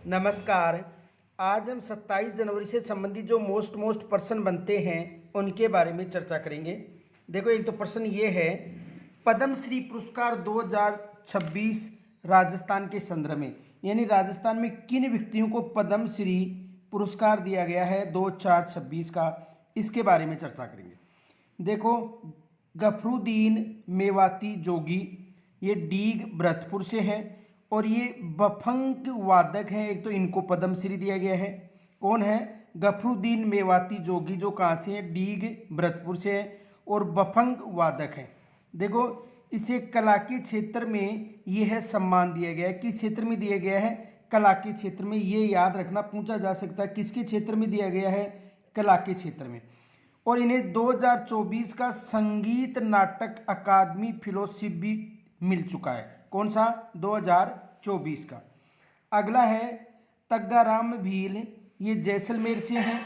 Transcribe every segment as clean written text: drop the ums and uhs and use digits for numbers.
नमस्कार। आज हम 27 जनवरी से संबंधित जो मोस्ट पर्सन बनते हैं उनके बारे में चर्चा करेंगे। देखो, एक तो प्रश्न ये है, पद्मश्री पुरस्कार 2026 राजस्थान के संदर्भ में, यानी राजस्थान में किन व्यक्तियों को पद्मश्री पुरस्कार दिया गया है 2026 का, इसके बारे में चर्चा करेंगे। देखो, गफरुद्दीन मेवाती जोगी, ये डीग भरतपुर से हैं और ये बफंग वादक हैं। एक तो इनको पद्मश्री दिया गया है। कौन है? गफरुद्दीन मेवाती जोगी, जो कहाँ से हैं? डीग भरतपुर से है और बफंग वादक हैं। देखो, इसे कला के क्षेत्र में ये है सम्मान दिया गया है। किस क्षेत्र में दिया गया है? कला के क्षेत्र में। ये याद रखना, पूछा जा सकता है किसके क्षेत्र में दिया गया है? कला के क्षेत्र में। और इन्हें 2024 का संगीत नाटक अकादमी फेलोशिप भी मिल चुका है। कौन सा? 2024 का। अगला है तग्गाराम भील, ये जैसलमेर से हैं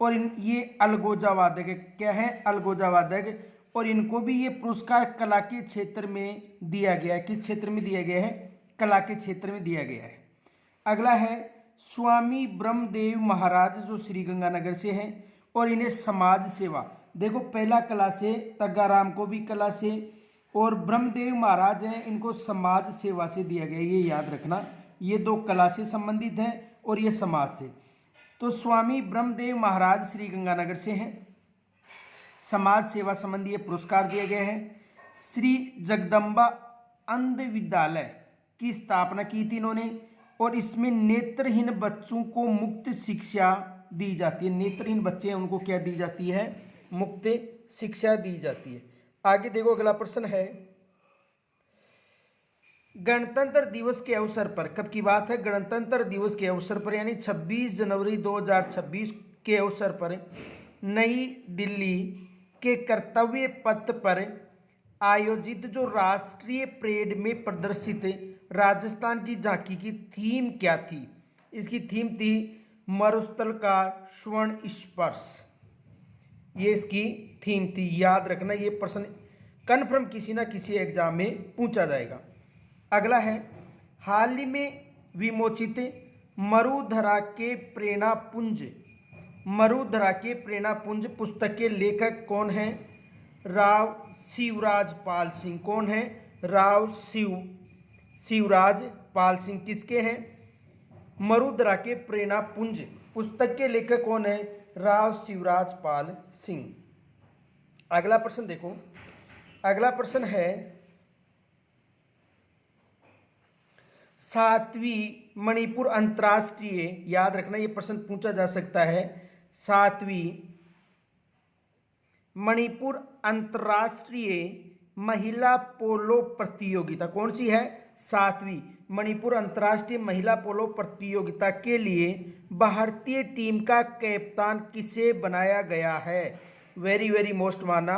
और ये अलगोजा वादक है। क्या है? अलगोजा वादक। और इनको भी ये पुरस्कार कला के क्षेत्र में दिया गया है। किस क्षेत्र में दिया गया है? कला के क्षेत्र में दिया गया है। अगला है स्वामी ब्रह्मदेव महाराज, जो श्रीगंगानगर से हैं और इन्हें समाज सेवा। देखो, पहला कला से, तग्गाराम को भी कला से, और ब्रह्मदेव महाराज हैं, इनको समाज सेवा से दिया गया। ये याद रखना, ये दो कला से संबंधित हैं और ये समाज से। तो स्वामी ब्रह्मदेव महाराज श्रीगंगानगर से हैं, समाज सेवा संबंधी ये पुरस्कार दिया गया है। श्री जगदम्बा अंध विद्यालय की स्थापना की थी इन्होंने और इसमें नेत्रहीन बच्चों को मुफ्त शिक्षा दी जाती है। नेत्रहीन बच्चे हैं, उनको क्या दी जाती है? मुफ्त शिक्षा दी जाती है। आगे देखो, अगला प्रश्न है, गणतंत्र दिवस के अवसर पर, कब की बात है? गणतंत्र दिवस के अवसर पर, यानी 26 जनवरी 2026 के अवसर पर नई दिल्ली के कर्तव्य पथ पर आयोजित जो राष्ट्रीय परेड में प्रदर्शित राजस्थान की झांकी की थीम क्या थी? इसकी थीम थी मरुस्थल का स्वर्ण स्पर्श। ये इसकी थीम थी। याद रखना, ये प्रश्न कन्फर्म किसी ना किसी एग्जाम में पूछा जाएगा। अगला है, हाल ही में विमोचित मरुधरा के प्रेरणापुंज, मरुधरा के प्रेरणापुंज पुस्तक के लेखक कौन हैं? राव शिवराज पाल सिंह। कौन है? राव शिवराज पाल सिंह। किसके हैं? मरुधरा के प्रेरणापुंज पुस्तक के लेखक कौन है? राव शिवराज पाल सिंह। अगला प्रश्न देखो, अगला प्रश्न है, 7वीं मणिपुर अंतर्राष्ट्रीय, याद रखना ये प्रश्न पूछा जा सकता है, 7वीं मणिपुर अंतर्राष्ट्रीय महिला पोलो प्रतियोगिता कौन सी है? 7वीं मणिपुर अंतर्राष्ट्रीय महिला पोलो प्रतियोगिता के लिए भारतीय टीम का कप्तान किसे बनाया गया है? वेरी मोस्ट माना,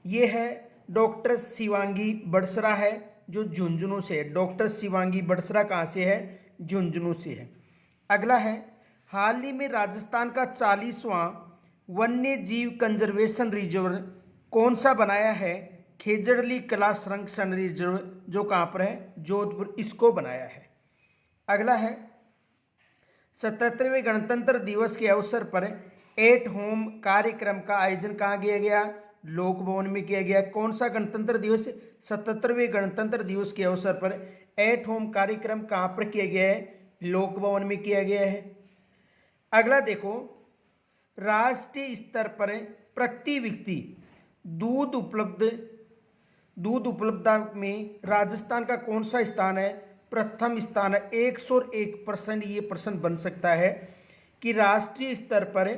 ये है डॉक्टर शिवांगी बड़सरा है, जो झुंझुनू से है। डॉक्टर शिवांगी बड़सरा कहाँ से है? झुंझुनू से है। अगला है, हाल ही में राजस्थान का 40वां वन्य जीव कंजर्वेशन रिजर्व कौन सा बनाया है? खेजड़ली कला संरक्षण रिजर्व, जो कहाँ पर है? जोधपुर, इसको बनाया है। अगला है, 77वें गणतंत्र दिवस के अवसर पर एट होम कार्यक्रम का आयोजन कहाँ किया गया? लोक भवन में किया गया। कौन सा गणतंत्र दिवस? 77वें गणतंत्र दिवस के अवसर पर एट होम कार्यक्रम कहाँ पर किया गया है? लोक भवन में किया गया है। अगला देखो, राष्ट्रीय स्तर पर प्रति व्यक्ति दूध उपलब्धता में राजस्थान का कौन सा स्थान है? प्रथम स्थान है। 101% ये प्रश्न बन सकता है कि राष्ट्रीय स्तर पर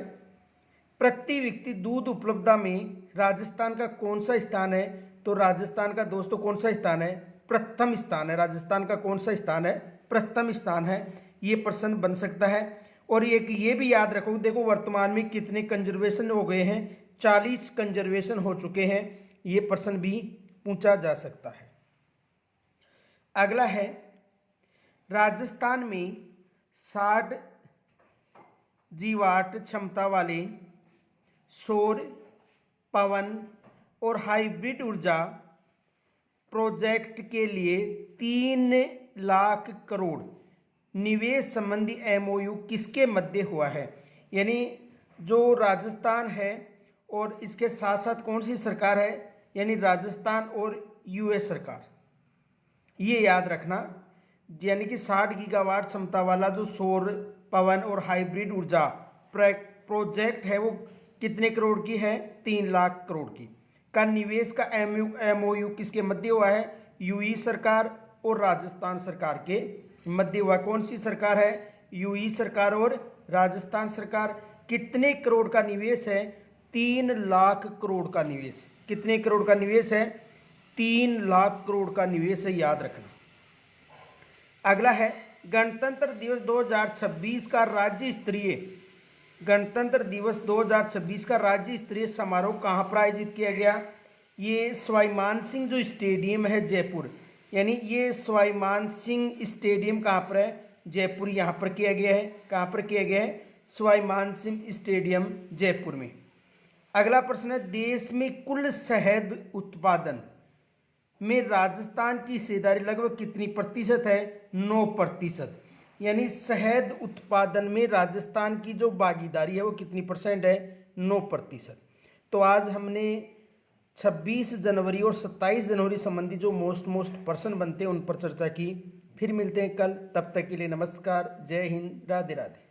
प्रति व्यक्ति दूध उपलब्धता में राजस्थान का कौन सा स्थान है? तो राजस्थान का दोस्तों कौन सा स्थान है? प्रथम स्थान है। राजस्थान का कौन सा स्थान है? प्रथम स्थान है। ये प्रश्न बन सकता है। और एक ये भी याद रखो, देखो वर्तमान में कितने कंजर्वेशन हो गए हैं? 40 कंजर्वेशन हो चुके हैं। ये प्रश्न भी पूछा जा सकता है। अगला है, राजस्थान में 60 जीवाट क्षमता वाले सौर, पवन और हाइब्रिड ऊर्जा प्रोजेक्ट के लिए 3 लाख करोड़ निवेश संबंधी एमओयू किसके मध्य हुआ है? यानी जो राजस्थान है और इसके साथ साथ कौन सी सरकार है, यानी राजस्थान और यूएस सरकार, ये याद रखना। यानी कि 60 गीगावाट क्षमता वाला जो सौर, पवन और हाइब्रिड ऊर्जा प्रोजेक्ट है वो कितने करोड़ की है? 3 लाख करोड़ की। का निवेश का एमओयू किसके मध्य हुआ है? यूई सरकार और राजस्थान सरकार के मध्य हुआ। कौन सी सरकार है? यूई सरकार और राजस्थान सरकार। कितने करोड़ का निवेश है? 3 लाख करोड़ का निवेश। कितने करोड़ का निवेश है? 3 लाख करोड़ का निवेश है, याद रखना। अगला है गणतंत्र दिवस 2026 का राज्य स्तरीय, गणतंत्र दिवस 2026 का राज्य स्तरीय समारोह कहाँ पर आयोजित किया गया? ये स्वाभिमान सिंह जो स्टेडियम है जयपुर, यानी ये स्वाभिमान सिंह स्टेडियम कहाँ पर है? जयपुर, यहाँ पर किया गया है। कहाँ पर किया गया है? स्वाभिमान सिंह स्टेडियम जयपुर में। अगला प्रश्न है देश में कुल शहद उत्पादन में राजस्थान की हिस्सेदारी लगभग कितनी प्रतिशत है? 9%। यानी शहद उत्पादन में राजस्थान की जो भागीदारी है वो कितनी परसेंट है? 9%। तो आज हमने 26 जनवरी और 27 जनवरी संबंधी जो मोस्ट पर्सन बनते हैं उन पर चर्चा की। फिर मिलते हैं कल, तब तक के लिए नमस्कार, जय हिंद, राधे राधे।